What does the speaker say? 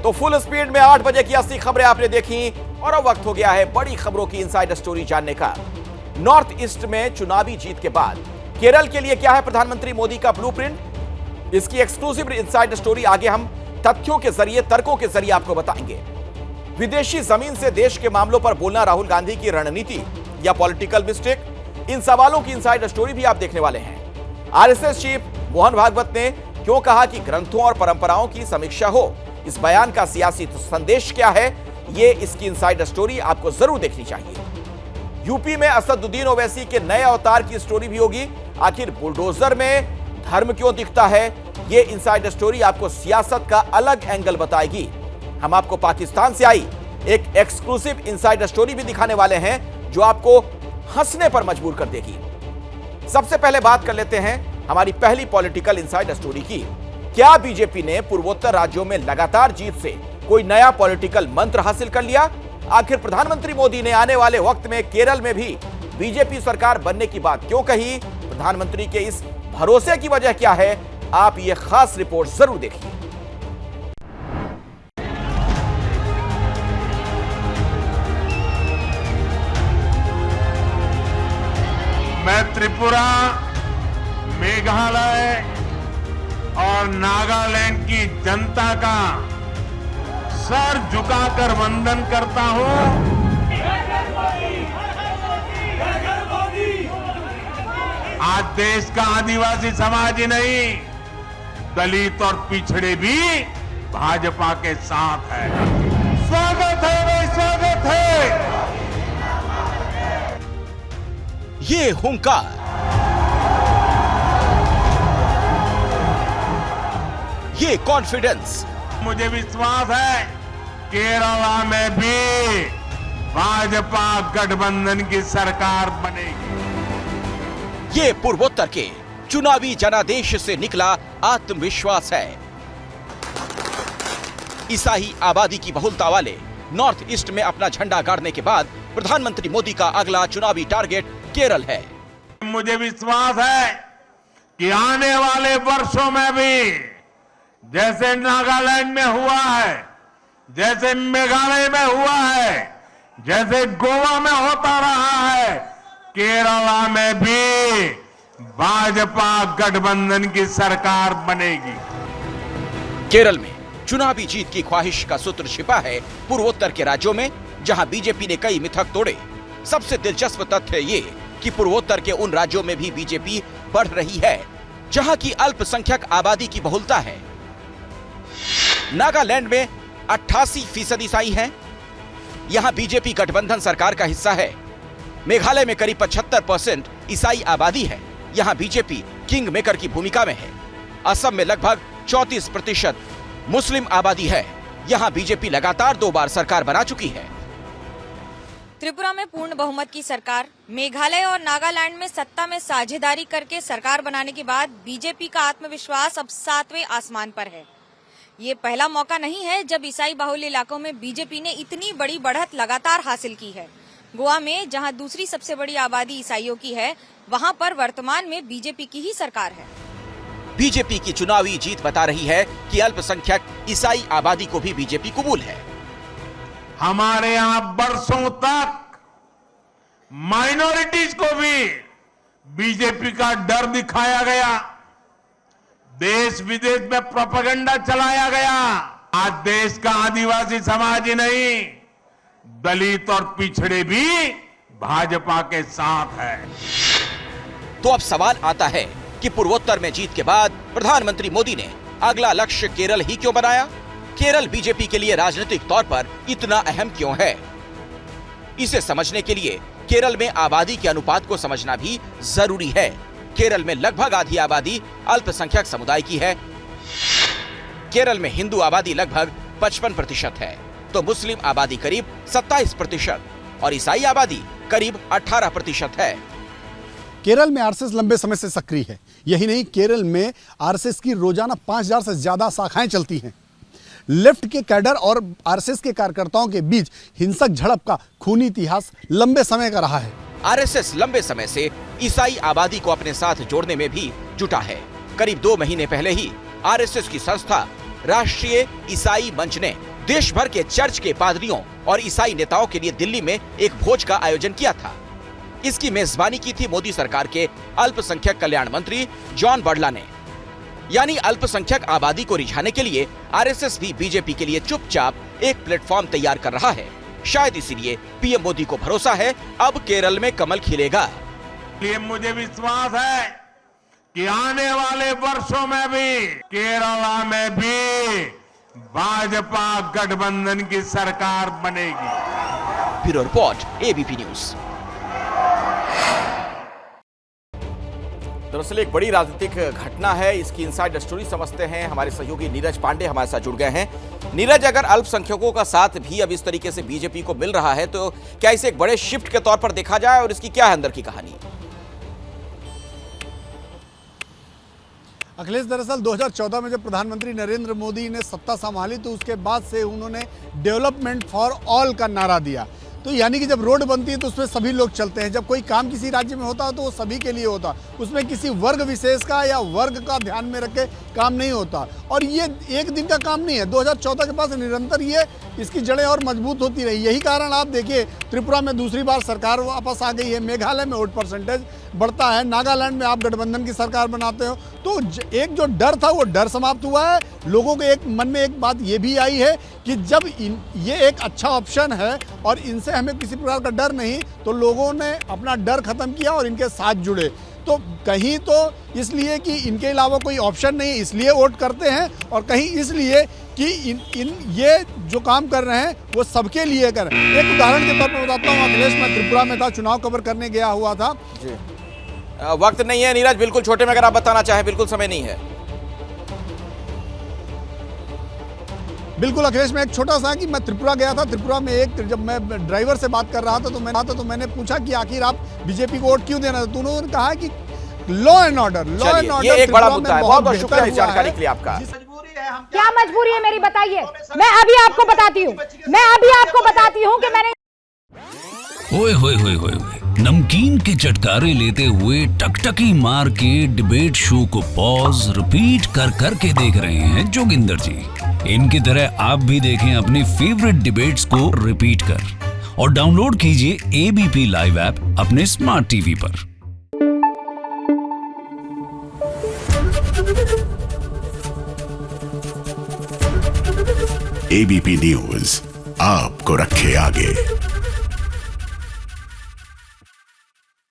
तो full speed में 8 बजे की 80 खबरें आपने देखी और अब वक्त हो गया है बड़ी खबरों की इनसाइड स्टोरी जानने का। नॉर्थ ईस्ट में चुनावी जीत के बाद केरल के लिए क्या है प्रधानमंत्री मोदी का ब्लूप्रिंट, इसकी एक्सक्लूसिव इनसाइड स्टोरी आगे हम तथ्यों के जरिए, तर्कों के जरिए आपको बताएंगे। विदेशी जमीन से देश के मामलों पर बोलना राहुल गांधी की रणनीति या पॉलिटिकल मिस्टेक, इन सवालों की इनसाइड स्टोरी भी आप देखने वाले हैं। आरएसएस चीफ मोहन भागवत ने क्यों कहा कि ग्रंथों और परंपराओं की समीक्षा हो, इस बयान का सियासी संदेश क्या है, ये इसकी इनसाइड स्टोरी आपको जरूर देखनी चाहिए। यूपी में असदुद्दीन ओवैसी के नए अवतार की स्टोरी भी होगी। आखिर बुलडोजर में धर्म क्यों दिखता है, ये इनसाइड स्टोरी आपको सियासत का अलग एंगल बताएगी। हम आपको पाकिस्तान से आई एक एक्सक्लूसिव इनसाइड स्टोरी भी दिखाने वाले हैं जो आपको हंसने पर मजबूर कर देगी। सबसे पहले बात कर लेते हैं हमारी पहली पॉलिटिकल इनसाइड स्टोरी की। क्या बीजेपी ने पूर्वोत्तर राज्यों में लगातार जीत से कोई नया पॉलिटिकल मंत्र हासिल कर लिया? आखिर प्रधानमंत्री मोदी ने आने वाले वक्त में केरल में भी बीजेपी सरकार बनने की बात क्यों कही? प्रधानमंत्री के इस भरोसे की वजह क्या है? आप यह खास रिपोर्ट जरूर देखिए। मैं त्रिपुरा, मेघालय और नागालैंड की जनता का सर झुकाकर वंदन करता हूं। आज देश का आदिवासी समाज ही नहीं, दलित और पिछड़े भी भाजपा के साथ है। स्वागत है भाई, स्वागत है। ये हुंकार, ये कॉन्फिडेंस, मुझे विश्वास है केरला में भी भाजपा गठबंधन की सरकार बनेगी। ये पूर्वोत्तर के चुनावी जनादेश से निकला आत्मविश्वास है। ईसाई आबादी की बहुलता वाले नॉर्थ ईस्ट में अपना झंडा गाड़ने के बाद प्रधानमंत्री मोदी का अगला चुनावी टारगेट केरल है। मुझे विश्वास है कि आने वाले वर्षों में भी जैसे नागालैंड में हुआ है, जैसे मेघालय में हुआ है, जैसे गोवा में होता रहा है, केरला में भी भाजपा गठबंधन की सरकार बनेगी। केरल में चुनावी जीत की ख्वाहिश का सूत्र छिपा है पूर्वोत्तर के राज्यों में, जहां बीजेपी ने कई मिथक तोड़े। सबसे दिलचस्प तथ्य ये कि पूर्वोत्तर के उन राज्यों में भी बीजेपी बढ़ रही है जहां की अल्पसंख्यक आबादी की बहुलता है। नागालैंड में 88% ईसाई हैं। यहां बीजेपी गठबंधन सरकार का हिस्सा है। मेघालय में करीब 75% ईसाई आबादी है। यहां बीजेपी किंग मेकर की भूमिका में है। असम में लगभग 34% मुस्लिम आबादी है। यहां बीजेपी लगातार 2 बार सरकार बना चुकी है। त्रिपुरा में पूर्ण बहुमत की सरकार, मेघालय और नागालैंड में सत्ता में साझेदारी करके सरकार बनाने के बाद बीजेपी का आत्मविश्वास अब 7वें आसमान पर है। ये पहला मौका नहीं है जब ईसाई बाहुल्य इलाकों में बीजेपी ने इतनी बड़ी बढ़त लगातार हासिल की है। गोवा में जहां दूसरी सबसे बड़ी आबादी ईसाइयों की है, वहां पर वर्तमान में बीजेपी की ही सरकार है। बीजेपी की चुनावी जीत बता रही है कि अल्पसंख्यक ईसाई आबादी को भी बीजेपी कबूल है। हमारे यहां बरसों तक माइनॉरिटीज को भी बीजेपी का डर दिखाया गया, देश विदेश में प्रोपेगेंडा चलाया गया। आज देश का आदिवासी समाज ही नहीं, दलित और पिछड़े भी भाजपा के साथ है। तो अब सवाल आता है कि पूर्वोत्तर में जीत के बाद प्रधानमंत्री मोदी ने अगला लक्ष्य केरल ही क्यों बनाया? केरल बीजेपी के लिए राजनीतिक तौर पर इतना अहम क्यों है? इसे समझने के लिए केरल में आबादी के अनुपात को समझना भी जरूरी है। केरल में लगभग आधी आबादी अल्पसंख्यक समुदाय की है। केरल में हिंदू आबादी लगभग 55% है, तो मुस्लिम आबादी करीब 27% और ईसाई आबादी करीब 18% है। केरल में आरएसएस लंबे समय से सक्रिय है। यही नहीं, केरल में आरएसएस की रोजाना 5000 से ज्यादा शाखाएं चलती हैं। लेफ्ट के कैडर और आरएसएस के कार्यकर्ताओं के बीच हिंसक झड़प का खूनी इतिहास लंबे समय का रहा है। आरएसएस लंबे समय से ईसाई आबादी को अपने साथ जोड़ने में भी जुटा है। करीब 2 महीने पहले ही आरएसएस की संस्था राष्ट्रीय ईसाई मंच ने देश भर के चर्च के पादरियों और ईसाई नेताओं के लिए दिल्ली में एक भोज का आयोजन किया था। इसकी मेजबानी की थी मोदी सरकार के अल्पसंख्यक कल्याण मंत्री जॉन बर्ला ने। यानी अल्पसंख्यक आबादी को रिझाने के लिए आरएसएस भी बीजेपी के लिए चुपचाप एक प्लेटफॉर्म तैयार कर रहा है। शायद इसीलिए पीएम मोदी को भरोसा है अब केरल में कमल खिलेगा। ये मुझे विश्वास है कि आने वाले वर्षों में भी केरला में भी भाजपा गठबंधन की सरकार बनेगी। Bureau report ABP news. दरअसल एक बड़ी राजनीतिक घटना है, इसकी इनसाइड स्टोरी समझते हैं। हमारे सहयोगी नीरज पांडे हमारे साथ जुड़ गए हैं। नीरज, अगर अल्पसंख्यकों का साथ भी अब इस तरीके से बीजेपी को मिल रहा है तो क्या इसे एक बड़े शिफ्ट के तौर पर देखा जाए और इसकी क्या है अंदर की कहानी? अखिलेश, दरअसल 2014 में जब प्रधानमंत्री नरेंद्र मोदी ने सत्ता संभाली तो उसके बाद से उन्होंने डेवलपमेंट फॉर ऑल का नारा दिया। तो यानी कि जब रोड बनती है तो उसमें सभी लोग चलते हैं। जब कोई काम किसी राज्य में होता है तो वो सभी के लिए होता, उसमें किसी वर्ग विशेष का या वर्ग का ध्यान में रख के काम नहीं होता। और ये एक दिन का काम नहीं है, 2014 के पास निरंतर ये इसकी जड़ें और मजबूत होती रही। यही कारण आप देखिए त्रिपुरा में दूसरी बार सरकार वापस आ गई है, मेघालय में वोट परसेंटेज बढ़ता है, नागालैंड में आप गठबंधन की सरकार बनाते हो। तो एक जो डर था वो डर समाप्त हुआ है। लोगों के एक मन में एक बात ये भी आई है कि जब ये एक अच्छा ऑप्शन है और इनसे हमें किसी प्रकार का डर नहीं, तो लोगों ने अपना डर खत्म किया और इनके साथ जुड़े। तो कहीं तो इसलिए कि इनके अलावा कोई ऑप्शन नहीं इसलिए वोट करते हैं, और कहीं इसलिए कि ये जो काम कर रहे हैं वो सबके लिए कर रहे हैं। एक उदाहरण के तौर पर बताता हूँ अखिलेश, मैं त्रिपुरा में था, चुनाव कवर करने गया हुआ था जी। वक्त नहीं है नीरज, बिल्कुल छोटे में अगर आप बताना चाहें, बिल्कुल समय नहीं है। बिल्कुल अखिलेश, में एक छोटा सा कि मैं त्रिपुरा गया था। त्रिपुरा में जब मैं ड्राइवर से बात कर रहा था तो मैंने पूछा कि आखिर आप बीजेपी को वोट क्यों देना, तो उन्होंने कहा कि लॉ एंड ऑर्डर ये एक बड़ा मुद्दा है। बहुत बहुत शुक्रिया इस जानकारी के लिए आपका। क्या मजबूरी है मेरी, बताइए। मैं अभी आपको बताती हूँ कि मैंने ओए होए होए होए नमकीन के चटकारे लेते हुए टकटकी मार के डिबेट शो को पॉज रिपीट कर करके देख रहे हैं जोगिंदर जी। इनकी तरह आप भी देखें अपनी फेवरेट डिबेट्स को रिपीट कर और डाउनलोड कीजिए एबीपी लाइव ऐप अपने स्मार्ट टीवी पर। एबीपी न्यूज आपको रखे आगे।